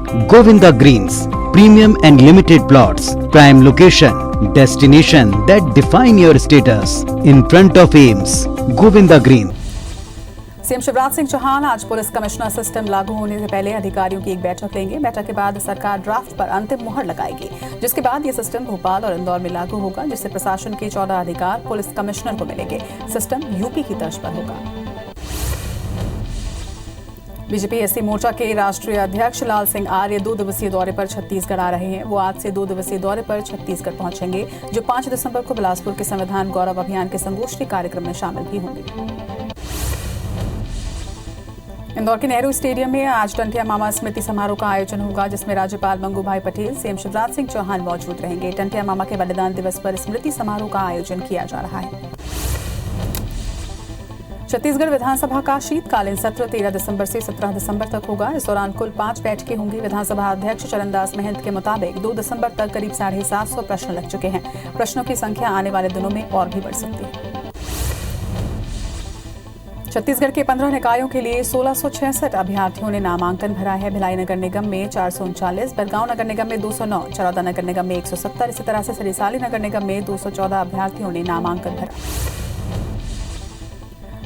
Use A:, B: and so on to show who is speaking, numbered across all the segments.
A: Govinda Greens, premium and limited plots, prime location, destination that define your status. In front of AIIMS, Govinda Greens.
B: CM Shivraj Singh Chouhan आज police commissioner system लागू होने से पहले अधिकारियों की एक बैठक लेंगे। बैठक के बाद सरकार ड्राफ्ट पर अंतिम मुहर लगाएगी, जिसके बाद ये सिस्टम भोपाल और इंदौर में लागू होगा, जिससे प्रशासन के 14 अधिकार पुलिस कमिश्नर को मिलेंगे। सिस्टम यूपी की तर्ज पर होगा। बीजेपी एससी मोर्चा के राष्ट्रीय अध्यक्ष लाल सिंह आर्य 2 दिवसीय दौरे पर छत्तीसगढ़ आ रहे हैं। वो आज से 2 दिवसीय दौरे पर छत्तीसगढ़ पहुंचेंगे, जो 5 दिसंबर को बिलासपुर के संविधान गौरव अभियान के संगोष्ठी कार्यक्रम में शामिल भी होंगे। इंदौर के नेहरू स्टेडियम में आज टंटिया मामा स्मृति समारोह का आयोजन होगा, जिसमें राज्यपाल मंगूभाई पटेल, सीएम शिवराज सिंह चौहान मौजूद रहेंगे। टंटिया मामा के बलिदान दिवस पर स्मृति समारोह का आयोजन किया जा रहा है। छत्तीसगढ़ विधानसभा का शीतकालीन सत्र 13 दिसंबर से 17 दिसंबर तक होगा। इस दौरान कुल 5 बैठकें होंगी। विधानसभा अध्यक्ष चरणदास महंत के मुताबिक 2 दिसंबर तक करीब 750 प्रश्न लग चुके हैं। प्रश्नों की संख्या आने वाले दिनों में और भी बढ़ सकती है। छत्तीसगढ़ के 15 निकायों के लिए 1666 अभ्यर्थियों ने नामांकन भरा है। भिलाई नगर निगम में 439, बरगांव नगर निगम में 209, चरौदा नगर निगम में 170, इसी तरह से सरिसाली नगर निगम में 214 अभ्यर्थियों ने नामांकन भरा।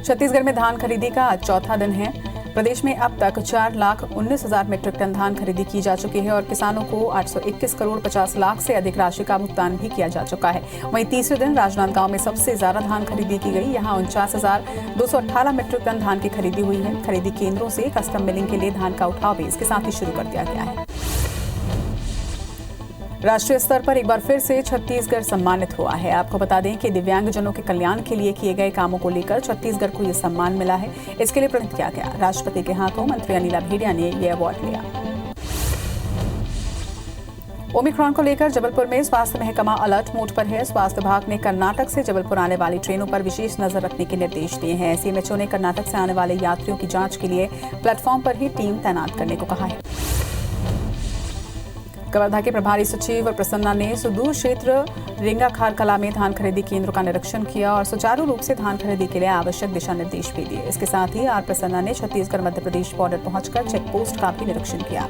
B: छत्तीसगढ़ में धान खरीदी का आज चौथा दिन है। प्रदेश में अब तक 4,19,000 मीट्रिक टन धान खरीदी की जा चुकी है और किसानों को 821 करोड़ 50 लाख से अधिक राशि का भुगतान भी किया जा चुका है। वहीं तीसरे दिन राजनांदगांव में सबसे ज्यादा धान खरीदी की गई। यहां 49,218 मीट्रिक टन धान की खरीदी हुई है। खरीदी केंद्रों से कस्टम मिलिंग के लिए धान का उठाव भी इसके साथ ही शुरू कर दिया गया है। राष्ट्रीय स्तर पर एक बार फिर से छत्तीसगढ़ सम्मानित हुआ है। आपको बता दें कि दिव्यांगजनों के कल्याण के लिए किए गए कामों को लेकर छत्तीसगढ़ को यह सम्मान मिला है। इसके लिए प्रेरित किया गया। राष्ट्रपति के हाथों मंत्री अनिला भेड़िया ने यह अवार्ड लिया। ओमिक्रॉन को लेकर जबलपुर में स्वास्थ्य महकमा अलर्ट मोड पर है। स्वास्थ्य विभाग ने कर्नाटक से जबलपुर आने वाली ट्रेनों पर विशेष नजर रखने के निर्देश दिए हैं। सीएमएचओ ने कर्नाटक से आने वाले यात्रियों की जांच के लिए प्लेटफॉर्म पर ही टीम तैनात करने को कहा है। कवर्धा के प्रभारी सचिव प्रसन्ना ने सुदूर क्षेत्र रिंगाखार कला में धान खरीदी केंद्र का निरीक्षण किया और सुचारू रूप से धान खरीदी के लिए आवश्यक दिशा निर्देश भी दिए। इसके साथ ही आर प्रसन्ना ने छत्तीसगढ़ मध्य प्रदेश बॉर्डर पहुंचकर चेक पोस्ट का भी निरीक्षण किया।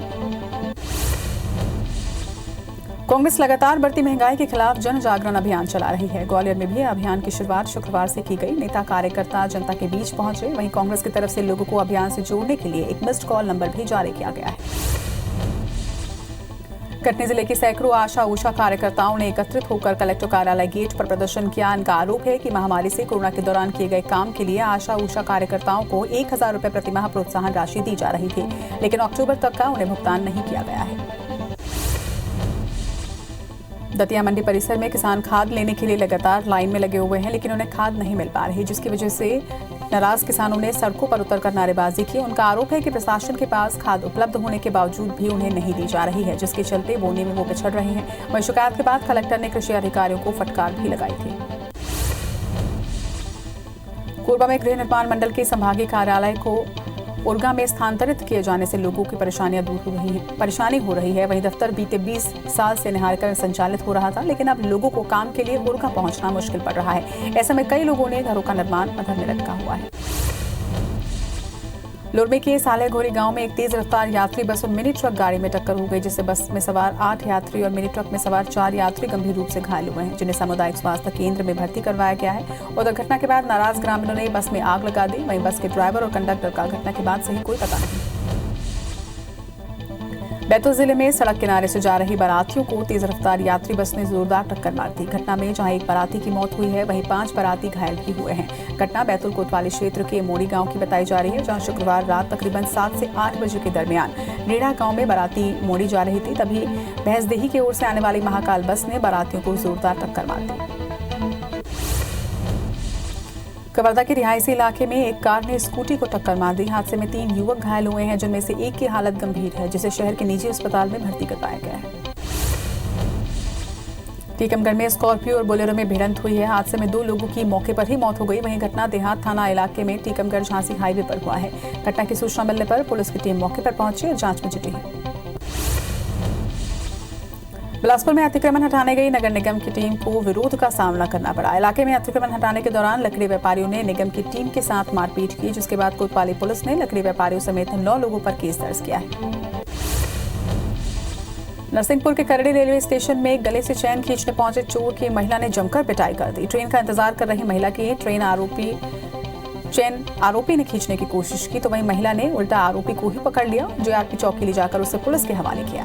B: कांग्रेस लगातार बढ़ती महंगाई के खिलाफ जन जागरण अभियान चला रही है। ग्वालियर में भी अभियान की शुरुआत शुक्रवार से की गई। नेता कार्यकर्ता जनता के बीच पहुंचे। वहीं कांग्रेस की तरफ से लोगों को अभियान से जोड़ने के लिए एक मिस्ड कॉल नंबर भी जारी किया गया है। कटनी जिले के सैकड़ों आशा उषा कार्यकर्ताओं ने एकत्रित होकर कलेक्टर कार्यालय गेट पर प्रदर्शन किया। इनका आरोप है कि महामारी से कोरोना के दौरान किए गए काम के लिए आशा उषा कार्यकर्ताओं को 1,000 रुपए प्रतिमाह प्रोत्साहन राशि दी जा रही थी, लेकिन अक्टूबर तक का उन्हें भुगतान नहीं किया गया है। दतिया मंडी परिसर में किसान खाद लेने के लिए लगातार लाइन में लगे हुए हैं, लेकिन उन्हें खाद नहीं मिल पा रही, जिसकी वजह से नाराज किसानों ने सड़कों पर उतरकर नारेबाजी की। उनका आरोप है कि प्रशासन के पास खाद उपलब्ध होने के बावजूद भी उन्हें नहीं दी जा रही है, जिसके चलते बोने में वो पिछड़ रहे हैं। वहीं शिकायत के बाद कलेक्टर ने कृषि अधिकारियों को फटकार भी लगाई थी। कोरबा में गृह निर्माण मंडल के संभागीय कार्यालय को उर्गा में स्थानांतरित किए जाने से लोगों की परेशानी हो रही है। वहीं दफ्तर बीते 20 साल से निहारकर संचालित हो रहा था, लेकिन अब लोगों को काम के लिए उर्गा पहुंचना मुश्किल पड़ रहा है। ऐसे में कई लोगों ने घरों का निर्माण अधर में लटका हुआ है। लोरमे के सालेघोरी गांव में एक तेज रफ्तार यात्री बस और मिनी ट्रक गाड़ी में टक्कर हो गई, जिससे बस में सवार 8 यात्री और मिनी ट्रक में सवार 4 यात्री गंभीर रूप से घायल हुए हैं, जिन्हें सामुदायिक स्वास्थ्य केंद्र में भर्ती करवाया गया है। और दुर्घटना के बाद नाराज ग्रामीणों ने बस में आग लगा दी। वहीं बस के ड्राइवर और कंडक्टर का घटना के बाद सही कोई पता नहीं। बैतूल जिले में सड़क किनारे से जा रही बारातियों को तेज रफ्तार यात्री बस ने जोरदार टक्कर मार दी। घटना में जहां एक बाराती की मौत हुई है, वहीं 5 बाराती घायल भी हुए हैं। घटना बैतूल कोतवाली क्षेत्र के मोड़ी गांव की बताई जा रही है, जहां शुक्रवार रात तकरीबन 7 से 8 बजे के दरमियान नेड़ा गांव में बाराती मोड़ी जा रही थी। तभी भैंसदेही की ओर से आने वाली महाकाल बस ने बारातियों को जोरदार टक्कर मार दी। कवर्धा के रिहायशी इलाके में एक कार ने स्कूटी को टक्कर मार दी। हादसे में 3 युवक घायल हुए हैं, जिनमें से एक की हालत गंभीर है, जिसे शहर के निजी अस्पताल में भर्ती करवाया गया है। टीकमगढ़ में स्कॉर्पियो और बोलेरो में भिड़ंत हुई है। हादसे में 2 लोगों की मौके पर ही मौत हो गई। वहीं घटना देहात थाना इलाके में टीकमगढ़ झांसी हाईवे पर हुआ है। घटना की सूचना मिलने पर पुलिस की टीम मौके पर पहुंची और जांच में जुटी है। बिलासपुर में अतिक्रमण हटाने गई नगर निगम की टीम को विरोध का सामना करना पड़ा। इलाके में अतिक्रमण हटाने के दौरान लकड़ी व्यापारियों ने निगम की टीम के साथ मारपीट की, जिसके बाद कोतवाली पुलिस ने लकड़ी व्यापारियों समेत 9 लोगों पर केस दर्ज किया है। नरसिंहपुर के करड़ी रेलवे स्टेशन में गले से चैन खींचने पहुंचे चोर की महिला ने जमकर पिटाई कर दी। ट्रेन का इंतजार कर रही महिला की चैन आरोपी ने खींचने की कोशिश की तो वहीं महिला ने उल्टा आरोपी को ही पकड़ लिया। जेआरपी चौकी ले जाकर उसे पुलिस के हवाले किया।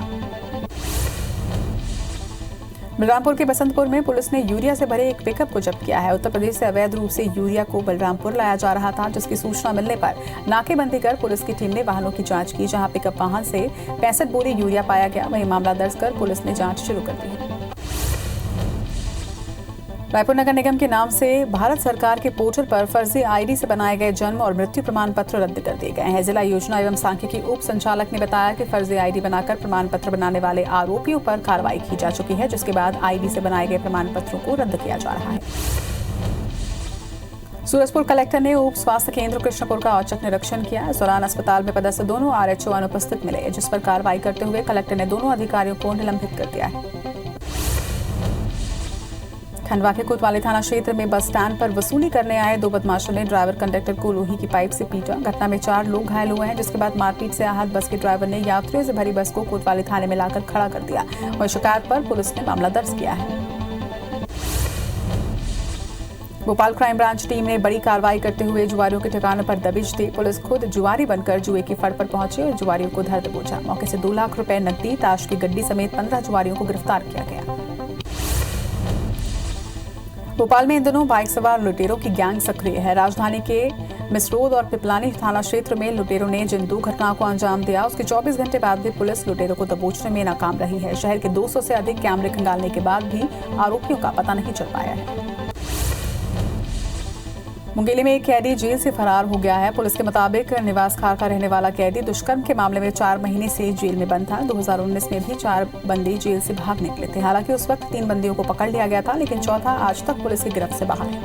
B: बलरामपुर के बसंतपुर में पुलिस ने यूरिया से भरे एक पिकअप को जब्त किया है। उत्तर प्रदेश से अवैध रूप से यूरिया को बलरामपुर लाया जा रहा था, जिसकी सूचना मिलने पर नाकेबंदी कर पुलिस की टीम ने वाहनों की जांच की, जहां पिकअप वाहन से 65 बोरी यूरिया पाया गया। वहीं मामला दर्ज कर पुलिस ने जांच शुरू कर दी है। रायपुर नगर निगम के नाम से भारत सरकार के पोर्टल पर फर्जी आईडी से बनाए गए जन्म और मृत्यु प्रमाण पत्र रद्द कर दिए गए हैं। जिला योजना एवं सांख्यिकी उप संचालक ने बताया कि फर्जी आईडी बनाकर प्रमाण पत्र बनाने वाले आरोपियों पर कार्रवाई की जा चुकी है, जिसके बाद आईडी से बनाए गए प्रमाण पत्रों को रद्द किया जा रहा है। सूरजपुर कलेक्टर ने उप स्वास्थ्य केंद्र कृष्णपुर का औचक निरीक्षण किया। इस दौरान अस्पताल में पदस्थ दोनों आरएचओ अनुपस्थित मिले, जिस पर कार्रवाई करते हुए कलेक्टर ने दोनों अधिकारियों को निलंबित कर दिया है। खंडवा के कोतवाली थाना क्षेत्र में बस स्टैंड पर वसूली करने आए दो बदमाशों ने ड्राइवर कंडक्टर को लोहे की पाइप से पीटा। घटना में 4 लोग घायल हुए हैं, जिसके बाद मारपीट से आहत बस के ड्राइवर ने यात्रियों से भरी बस को कोतवाली थाने में लाकर खड़ा कर दिया और शिकायत पर पुलिस ने मामला दर्ज किया है। भोपाल क्राइम ब्रांच टीम ने बड़ी कार्रवाई करते हुए जुआरियों के ठिकानों पर दबिश दी। पुलिस खुद जुआरी बनकर जुए की फड़ पर पहुंची और जुआरियों को धर दबोचा। मौके से 2 लाख रुपए नकदी, ताश की गड्डी समेत 15 जुआरियों को गिरफ्तार किया गया। भोपाल में इन दिनों बाइक सवार लुटेरों की गैंग सक्रिय है। राजधानी के मिसरोद और पिपलानी थाना क्षेत्र में लुटेरों ने जिन 2 घटनाओं को अंजाम दिया, उसके 24 घंटे बाद भी पुलिस लुटेरों को दबोचने में नाकाम रही है। शहर के 200 से अधिक कैमरे खंगालने के बाद भी आरोपियों का पता नहीं चल पाया है। मुंगेली में एक कैदी जेल से फरार हो गया है। पुलिस के मुताबिक निवास खार का रहने वाला कैदी दुष्कर्म के मामले में 4 महीने से जेल में बंद था। 2019 में भी 4 बंदी जेल से भाग निकले थे। हालांकि उस वक्त 3 बंदियों को पकड़ लिया गया था, लेकिन चौथा आज तक पुलिस की गिरफ्त से बाहर है।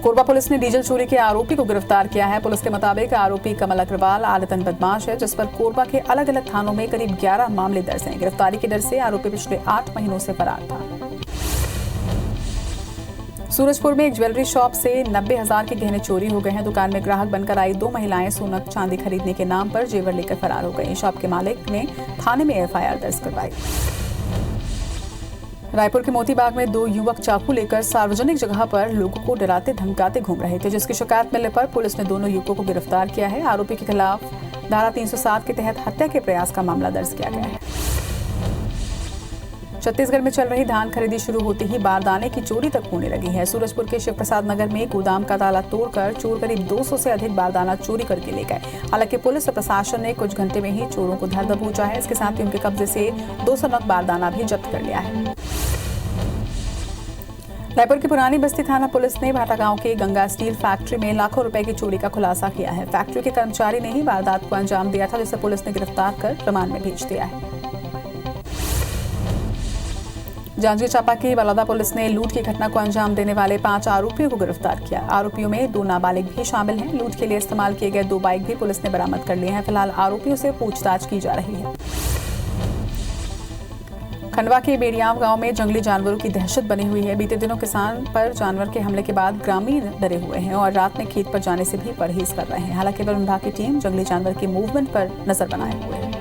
B: कोरबा पुलिस ने डीजल चोरी के आरोपी को गिरफ्तार किया है। पुलिस के मुताबिक आरोपी कमल अग्रवाल आदतन बदमाश है, जिस पर कोरबा के अलग अलग थानों में करीब 11 मामले दर्ज हैं। गिरफ्तारी के डर से आरोपी पिछले 8 महीनों से फरार था। सूरजपुर में एक ज्वेलरी शॉप से 90,000 के गहने चोरी हो गए हैं। दुकान में ग्राहक बनकर आई 2 महिलाएं सोना चांदी खरीदने के नाम पर जेवर लेकर फरार हो गई। शॉप के मालिक ने थाने में एफआईआर दर्ज करवाई। रायपुर के मोतीबाग में 2 युवक चाकू लेकर सार्वजनिक जगह पर लोगों को डराते धमकाते घूम रहे थे, जिसकी शिकायत मिलने पर पुलिस ने दोनों युवकों को गिरफ्तार किया है। आरोपी के खिलाफ धारा 307 के तहत हत्या के प्रयास का मामला दर्ज किया गया है। छत्तीसगढ़ में चल रही धान खरीदी शुरू होते ही बारदाने की चोरी तक होने लगी है। सूरजपुर के शिव प्रसाद नगर में गोदाम का ताला तोड़कर चोर करीब 200 से अधिक बारदाना चोरी करके ले गए। हालांकि पुलिस और प्रशासन ने कुछ घंटे में ही चोरों को धर दबोचा है। इसके साथ ही उनके कब्जे से 200 नग बारदाना भी जब्त कर लिया है। रायपुर की पुरानी बस्ती थाना पुलिस ने भाटा गांव के गंगा स्टील फैक्ट्री में लाखों रुपए की चोरी का खुलासा किया है। फैक्ट्री के कर्मचारी ने ही वारदात को अंजाम दिया था, जिसे पुलिस ने गिरफ्तार कर रिमांड में भेज दिया है। जांजगीर चांपा की बलौदा पुलिस ने लूट की घटना को अंजाम देने वाले 5 आरोपियों को गिरफ्तार किया। आरोपियों में 2 नाबालिग भी शामिल हैं। लूट के लिए इस्तेमाल किए गए 2 बाइक भी पुलिस ने बरामद कर लिए हैं। फिलहाल आरोपियों से पूछताछ की जा रही है। खंडवा के बेड़ियाव गांव में जंगली जानवरों की दहशत बनी हुई है। बीते दिनों किसान पर जानवर के हमले के बाद ग्रामीण डरे हुए हैं और रात में खेत पर जाने से भी परहेज कर रहे हैं। हालांकि वन विभाग की टीम जंगली जानवर के मूवमेंट पर नजर बनाए हुए है।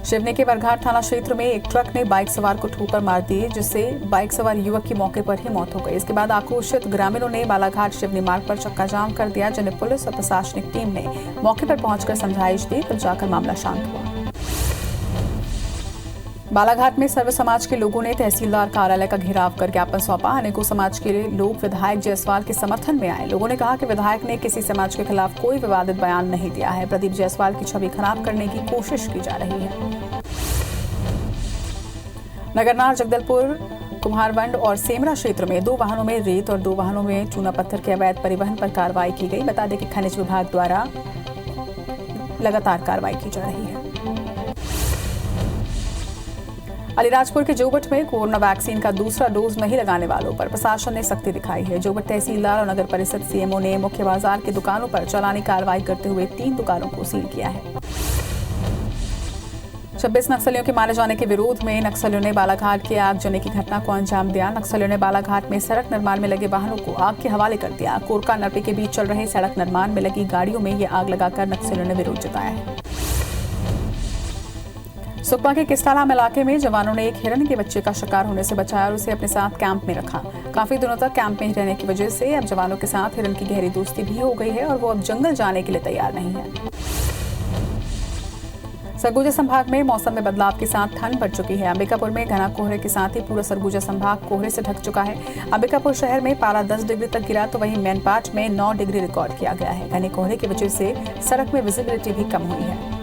B: शिवनी के बरघाट थाना क्षेत्र में एक ट्रक ने बाइक सवार को ठोकर मार दी, जिससे बाइक सवार युवक की मौके पर ही मौत हो गई। इसके बाद आक्रोशित ग्रामीणों ने बालाघाट शिवनी मार्ग पर चक्का जाम कर दिया, जिन्हें पुलिस और प्रशासनिक टीम ने मौके पर पहुंचकर समझाइश दी, तब जाकर मामला शांत हुआ। बालाघाट में सर्व समाज के लोगों ने तहसीलदार कार्यालय का घेराव कर ज्ञापन सौंपा। अनेकों समाज के लोग विधायक जायसवाल के समर्थन में आए। लोगों ने कहा कि विधायक ने किसी समाज के खिलाफ कोई विवादित बयान नहीं दिया है। प्रदीप जायसवाल की छवि खराब करने की कोशिश की जा रही है। नगरनार जगदलपुर कुम्हारवंड और सेमरा क्षेत्र में 2 वाहनों में रेत और 2 वाहनों में चूना पत्थर के अवैध परिवहन पर कार्रवाई की गई। बता दें कि खनिज विभाग द्वारा लगातार कार्रवाई की जा रही है। अलीराजपुर के जोबट में कोरोना वैक्सीन का दूसरा डोज नहीं लगाने वालों पर प्रशासन ने सख्ती दिखाई है। जोबट तहसीलदार और नगर परिषद सीएमओ ने मुख्य बाजार की दुकानों पर चालानी कार्रवाई करते हुए 3 दुकानों को सील किया है। 26 नक्सलियों के मारे जाने के विरोध में नक्सलियों ने बालाघाट की आगजनी की घटना को अंजाम दिया। नक्सलियों ने बालाघाट में सड़क निर्माण में लगे वाहनों को आग के हवाले कर दिया। कोरका नरपी के बीच चल रहे सड़क निर्माण में लगी गाड़ियों में ये आग लगाकर नक्सलियों ने विरोध जताया है। सुकमा के किस्ताराम इलाके में जवानों ने एक हिरण के बच्चे का शिकार होने से बचाया और उसे अपने साथ कैंप में रखा। काफी दिनों तक कैंप में रहने की वजह से अब जवानों के साथ हिरण की गहरी दोस्ती भी हो गई है और वो अब जंगल जाने के लिए तैयार नहीं है। सरगुजा संभाग में मौसम में बदलाव के साथ ठंड बढ़ चुकी है। अंबिकापुर में घना कोहरे के साथ ही पूरा सरगुजा संभाग कोहरे से ढक चुका है। अंबिकापुर शहर में पारा 10 डिग्री तक गिरा तो वहीं मैनपाट में 9 डिग्री रिकॉर्ड किया गया है। घने कोहरे की वजह से सड़क में विजिबिलिटी भी कम हुई है।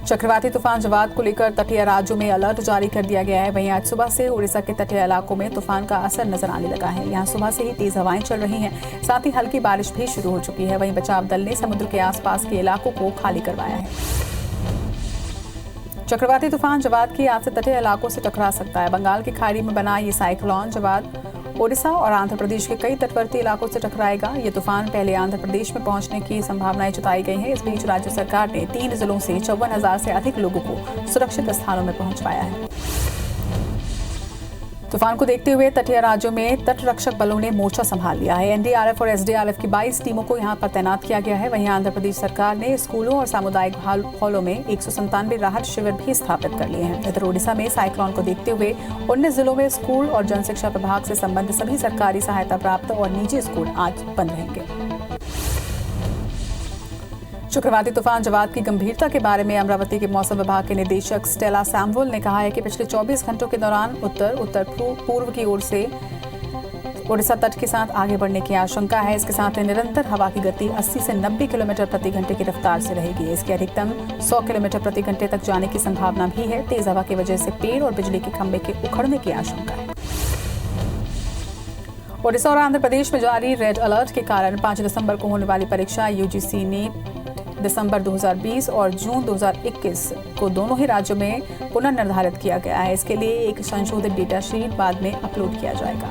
B: चक्रवाती तूफान जवाद को लेकर तटीय राज्यों में अलर्ट जारी कर दिया गया है। वहीं आज सुबह से उड़ीसा के तटीय इलाकों में तूफान का असर नजर आने लगा है। यहां सुबह से ही तेज हवाएं चल रही हैं, साथ ही हल्की बारिश भी शुरू हो चुकी है। वहीं बचाव दल ने समुद्र के आसपास के इलाकों को खाली करवाया है। चक्रवाती तूफान जवाद की आज से तटीय इलाकों से टकरा सकता है। बंगाल की खाड़ी में बना ये साइक्लोन जवाद ओडिशा और आंध्र प्रदेश के कई तटवर्ती इलाकों से टकराएगा। ये तूफान पहले आंध्र प्रदेश में पहुंचने की संभावनाएं जताई गई हैं। इस बीच राज्य सरकार ने 3 जिलों से 54,000 से अधिक लोगों को सुरक्षित स्थानों में पहुंचवाया है। तूफान को देखते हुए तटीय राज्यों में तटरक्षक बलों ने मोर्चा संभाल लिया है। एनडीआरएफ और एसडीआरएफ की 22 टीमों को यहां पर तैनात किया गया है। वहीं आंध्र प्रदेश सरकार ने स्कूलों और सामुदायिक हॉलों में 197 राहत शिविर भी स्थापित कर लिए हैं। इधर ओडिशा में साइक्लोन को देखते हुए 19 जिलों में स्कूल और जनशिक्षा विभाग से संबंधित सभी सरकारी सहायता प्राप्त और निजी स्कूल आज बंद रहेंगे। चक्रवाती तूफान जवाद की गंभीरता के बारे में अमरावती के मौसम विभाग के निदेशक स्टेला सैमुअल ने कहा है कि पिछले 24 घंटों के दौरान उत्तर पूर्व की ओर से ओडिशा तट के साथ आगे बढ़ने की आशंका है। इसके साथ ही निरंतर हवा की गति 80 से 90 किलोमीटर प्रति घंटे की रफ्तार से रहेगी। इसके अधिकतम 100 किलोमीटर प्रति घंटे तक जाने की संभावना भी है। तेज हवा की वजह से पेड़ और बिजली के खंभे के उखड़ने की आशंका है। ओडिशा और आंध्र प्रदेश में जारी रेड अलर्ट के कारण 5 दिसंबर को होने वाली परीक्षा यूजीसी नीट दिसंबर 2020 और जून 2021 को दोनों ही राज्यों में पुनर्निर्धारित किया गया है। इसके लिए एक संशोधित डेटा शीट बाद में अपलोड किया जाएगा।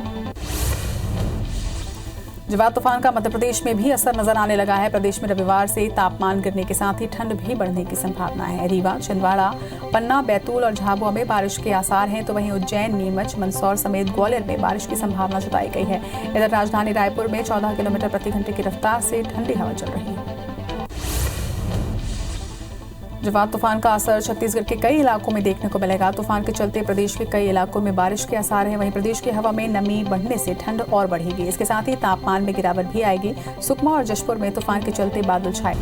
B: जवाद तूफान का मध्य प्रदेश में भी असर नजर आने लगा है। प्रदेश में रविवार से तापमान गिरने के साथ ही ठंड भी बढ़ने की संभावना है। रीवा, छिंदवाड़ा, पन्ना, बैतूल और झाबुआ में बारिश के आसार हैं तो वहीं उज्जैन, नीमच, मंदसौर समेत ग्वालियर में बारिश की संभावना जताई गई है। इधर राजधानी रायपुर में 14 किलोमीटर प्रति घंटे की रफ्तार से ठंडी हवा चल रही है। जवाद तूफान का असर छत्तीसगढ़ के कई इलाकों में देखने को मिलेगा। तूफान के चलते प्रदेश के कई इलाकों में बारिश के आसार हैं। वहीं प्रदेश की हवा में नमी बढ़ने से ठंड और बढ़ेगी। इसके साथ ही तापमान में गिरावट भी आएगी। सुकमा और जशपुर में तूफान के चलते बादल छाए।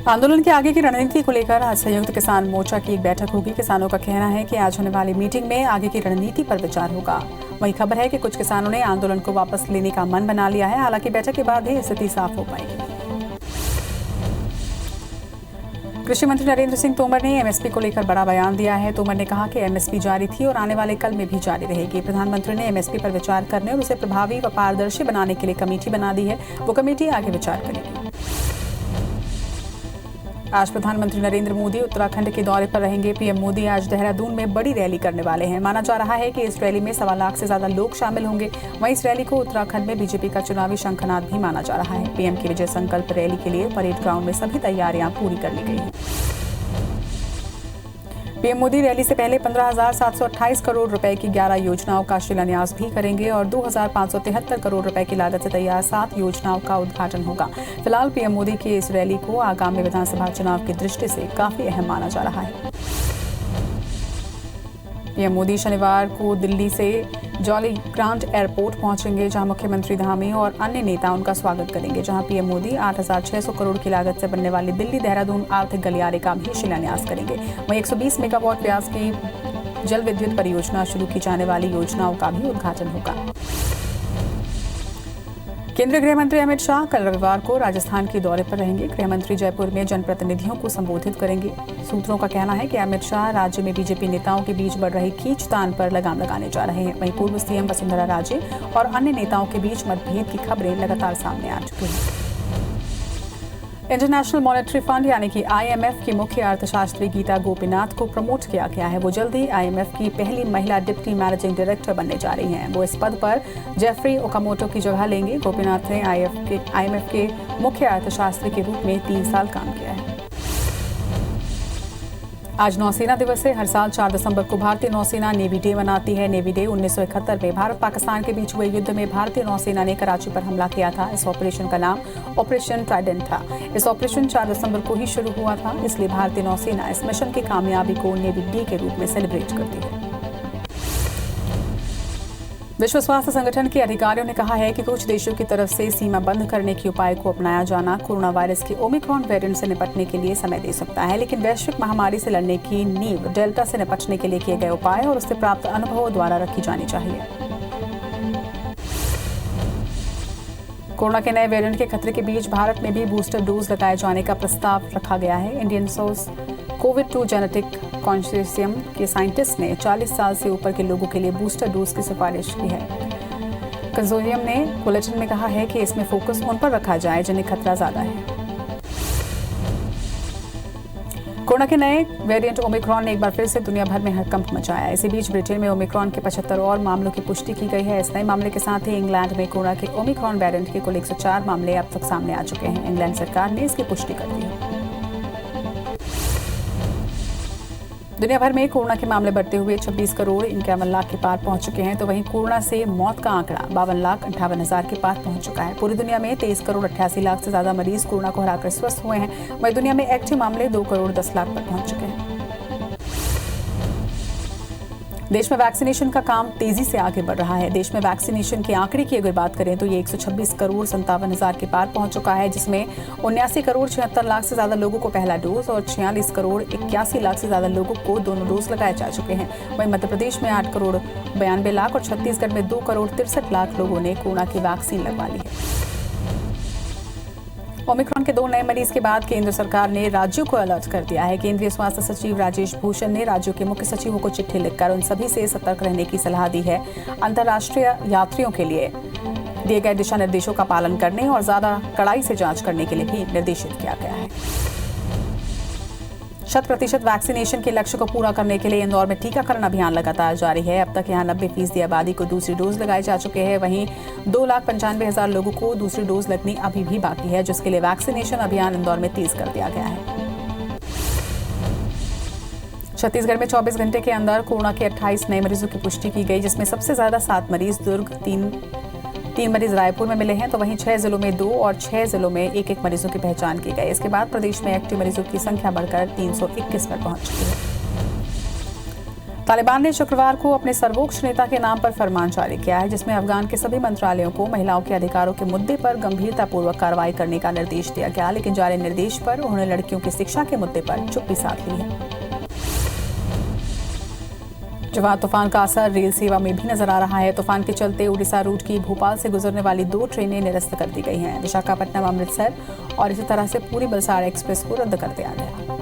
B: आंदोलन के आगे की रणनीति को लेकर आज संयुक्त किसान मोर्चा की एक बैठक होगी। किसानों का कहना है कि आज होने वाली मीटिंग में आगे की रणनीति पर विचार होगा। वहीं खबर है कि कुछ किसानों ने आंदोलन को वापस लेने का मन बना लिया है। हालांकि बैठक के बाद ही स्थिति साफ हो पाएगी। कृषि मंत्री नरेंद्र सिंह तोमर ने एमएसपी को लेकर बड़ा बयान दिया है। तोमर ने कहा कि एमएसपी जारी थी और आने वाले कल में भी जारी रहेगी। प्रधानमंत्री ने एमएसपी पर विचार करने और उसे प्रभावी व पारदर्शी बनाने के लिए कमेटी बना दी है। वो कमेटी आगे विचार करेगी। आज प्रधानमंत्री नरेंद्र मोदी उत्तराखंड के दौरे पर रहेंगे। पीएम मोदी आज देहरादून में बड़ी रैली करने वाले हैं। माना जा रहा है कि इस रैली में 1.25 लाख से ज्यादा लोग शामिल होंगे। वहीं इस रैली को उत्तराखंड में बीजेपी का चुनावी शंखनाद भी माना जा रहा है। पीएम की विजय संकल्प रैली के लिए परेड ग्राउंड में सभी तैयारियां पूरी कर ली गई हैं। पीएम मोदी रैली से पहले 15,728 करोड़ रुपए की 11 योजनाओं का शिलान्यास भी करेंगे और 2,573 करोड़ रुपए की लागत से तैयार 7 योजनाओं का उद्घाटन होगा। फिलहाल पीएम मोदी की इस रैली को आगामी विधानसभा चुनाव की दृष्टि से काफी अहम माना जा रहा है। पीएम मोदी शनिवार को दिल्ली से जॉली ग्रांट एयरपोर्ट पहुंचेंगे, जहां मुख्यमंत्री धामी और अन्य नेता उनका स्वागत करेंगे। जहां पीएम मोदी 8,600 करोड़ की लागत से बनने वाली दिल्ली देहरादून आर्थिक गलियारे का भी शिलान्यास करेंगे। वहीं 120 मेगावाट व्यास की जल विद्युत परियोजना शुरू की जाने वाली योजनाओं का भी उद्घाटन होगा। केंद्रीय गृह मंत्री अमित शाह कल रविवार को राजस्थान के दौरे पर रहेंगे। गृह मंत्री जयपुर में जनप्रतिनिधियों को संबोधित करेंगे। सूत्रों का कहना है कि अमित शाह राज्य में बीजेपी नेताओं के बीच बढ़ रही खींचतान पर लगाम लगाने जा रहे हैं। वहीं पूर्व सीएम वसुंधरा राजे और अन्य नेताओं के बीच मतभेद की खबरें लगातार सामने आ चुकी हैं। इंटरनेशनल मॉनेटरी फंड यानी कि आईएमएफ की मुख्य अर्थशास्त्री गीता गोपीनाथ को प्रमोट किया गया है। वो जल्द ही आईएमएफ की पहली महिला डिप्टी मैनेजिंग डायरेक्टर बनने जा रही हैं। वो इस पद पर जेफरी ओकामोटो की जगह लेंगे। गोपीनाथ ने आईएमएफ के मुख्य अर्थशास्त्री के रूप में 3 साल काम किया है। आज नौसेना दिवस है। हर साल 4 दिसंबर को भारतीय नौसेना नेवी डे मनाती है। नेवी डे 1971 में भारत पाकिस्तान के बीच हुए युद्ध में भारतीय नौसेना ने कराची पर हमला किया था। इस ऑपरेशन का नाम ऑपरेशन ट्राइडेंट था। इस ऑपरेशन 4 दिसंबर को ही शुरू हुआ था, इसलिए भारतीय नौसेना इस मिशन की कामयाबी को नेवी डे के रूप में सेलिब्रेट करती है। विश्व स्वास्थ्य संगठन के अधिकारियों ने कहा है कि कुछ देशों की तरफ से सीमा बंद करने के उपाय को अपनाया जाना कोरोना वायरस के ओमिक्रॉन वेरिएंट से निपटने के लिए समय दे सकता है, लेकिन वैश्विक महामारी से लड़ने की नींव डेल्टा से निपटने के लिए किए गए उपाय और उससे प्राप्त अनुभवों द्वारा रखी जानी चाहिए। कोरोना के नए वेरिएंट के खतरे के बीच भारत में भी बूस्टर डोज लगाए जाने का प्रस्ताव रखा गया है। इंडियन सोर्स कोविड-2 जेनेटिक कंसोर्टियम के साइंटिस्ट ने 40 साल से ऊपर के लोगों के लिए बूस्टर डोज की सिफारिश की है। कंसोर्टियम ने बुलेटिन में कहा है कि इसमें फोकस उन पर रखा जाए जिन्हें खतरा ज्यादा है। कोरोना के नए वेरिएंट ओमिक्रॉन ने एक बार फिर से दुनिया भर में हड़कंप मचाया। इसी बीच ब्रिटेन में ओमिक्रॉन के 75 और मामलों की पुष्टि की गई है। इस नए मामले के साथ ही इंग्लैंड में कोरोना के ओमिक्रॉन वेरिएंट के कुल 104 मामले अब तक सामने आ चुके हैं। इंग्लैंड सरकार ने इसकी पुष्टि कर दी है। दुनिया भर में कोरोना के मामले बढ़ते हुए 26 करोड़ 51 लाख के पार पहुंच चुके हैं, तो वहीं कोरोना से मौत का आंकड़ा 52,58,000 के पार पहुंच चुका है। पूरी दुनिया में 23 करोड़ 88 लाख से ज्यादा मरीज कोरोना को हराकर स्वस्थ हुए हैं। वहीं दुनिया में एक्टिव मामले 2 करोड़ 10 लाख पर पहुंच चुके हैं। देश में वैक्सीनेशन का काम तेजी से आगे बढ़ रहा है। देश में वैक्सीनेशन के आंकड़े की अगर बात करें तो ये 126 करोड़ 57,000 के पार पहुंच चुका है, जिसमें 79 करोड़ 76 लाख से ज्यादा लोगों को पहला डोज और 46 करोड़ 81 लाख से ज्यादा लोगों को दोनों डोज लगाए जा चुके हैं। वहीं मध्य प्रदेश में 8 करोड़ 92 लाख और छत्तीसगढ़ में 2 करोड़ 63 लाख लोगों ने कोरोना की वैक्सीन लगवा ली है। ओमिक्रॉन के 2 नए मरीज के बाद केंद्र सरकार ने राज्यों को अलर्ट कर दिया है। केंद्रीय स्वास्थ्य सचिव राजेश भूषण ने राज्यों के मुख्य सचिवों को चिट्ठी लिखकर उन सभी से सतर्क रहने की सलाह दी है। अंतर्राष्ट्रीय यात्रियों के लिए दिए गए दिशा निर्देशों का पालन करने और ज्यादा कड़ाई से जांच करने के लिए भी निर्देशित किया गया है। 100% वैक्सीनेशन के लक्ष्य को पूरा करने के लिए इंदौर में टीकाकरण अभियान लगातार जारी है। अब तक यहां 90% आबादी को दूसरी डोज लगाए जा चुके हैं। वहीं 2,95,000 लोगों को दूसरी डोज लगनी अभी भी बाकी है, जिसके लिए वैक्सीनेशन अभियान इंदौर में तेज कर दिया गया है। छत्तीसगढ़ में 24 घंटे के अंदर कोरोना के 28 नए मरीजों की पुष्टि की गई, जिसमें सबसे ज्यादा 7 मरीज दुर्ग, 3 मरीज रायपुर में मिले हैं, तो वहीं 6 जिलों में 2 और 6 जिलों में 1-1 मरीजों की पहचान की गई। इसके बाद प्रदेश में एक्टिव मरीजों की संख्या बढ़कर 321 पर पहुंच चुकी है। तालिबान ने शुक्रवार को अपने सर्वोच्च नेता के नाम पर फरमान जारी किया है, जिसमें अफगान के सभी मंत्रालयों को महिलाओं के अधिकारों के मुद्दे पर गंभीरतापूर्वक कार्रवाई करने का निर्देश दिया गया, लेकिन जारी निर्देश पर उन्होंने लड़कियों की शिक्षा के मुद्दे पर चुप्पी साध ली है। जवान तूफान का असर रेल सेवा में भी नजर आ रहा है। तूफान के चलते उड़ीसा रूट की भोपाल से गुजरने वाली 2 ट्रेनें निरस्त कर दी गई हैं। विशाखापट्टनम, अमृतसर और इसी तरह से पूरी बलसाड़ एक्सप्रेस को रद्द कर दिया गया।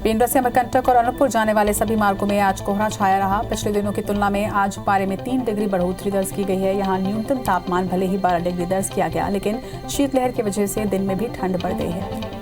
B: पेंड्रा से अमरकंटक और अनूपपुर जाने वाले सभी मार्गों में आज कोहरा छाया रहा। पिछले दिनों की तुलना में आज पारे में 3 डिग्री बढ़ोतरी दर्ज की गई है। यहाँ न्यूनतम तापमान भले ही 12 डिग्री दर्ज किया गया, लेकिन शीतलहर की वजह से दिन में भी ठंड बढ़ गई है।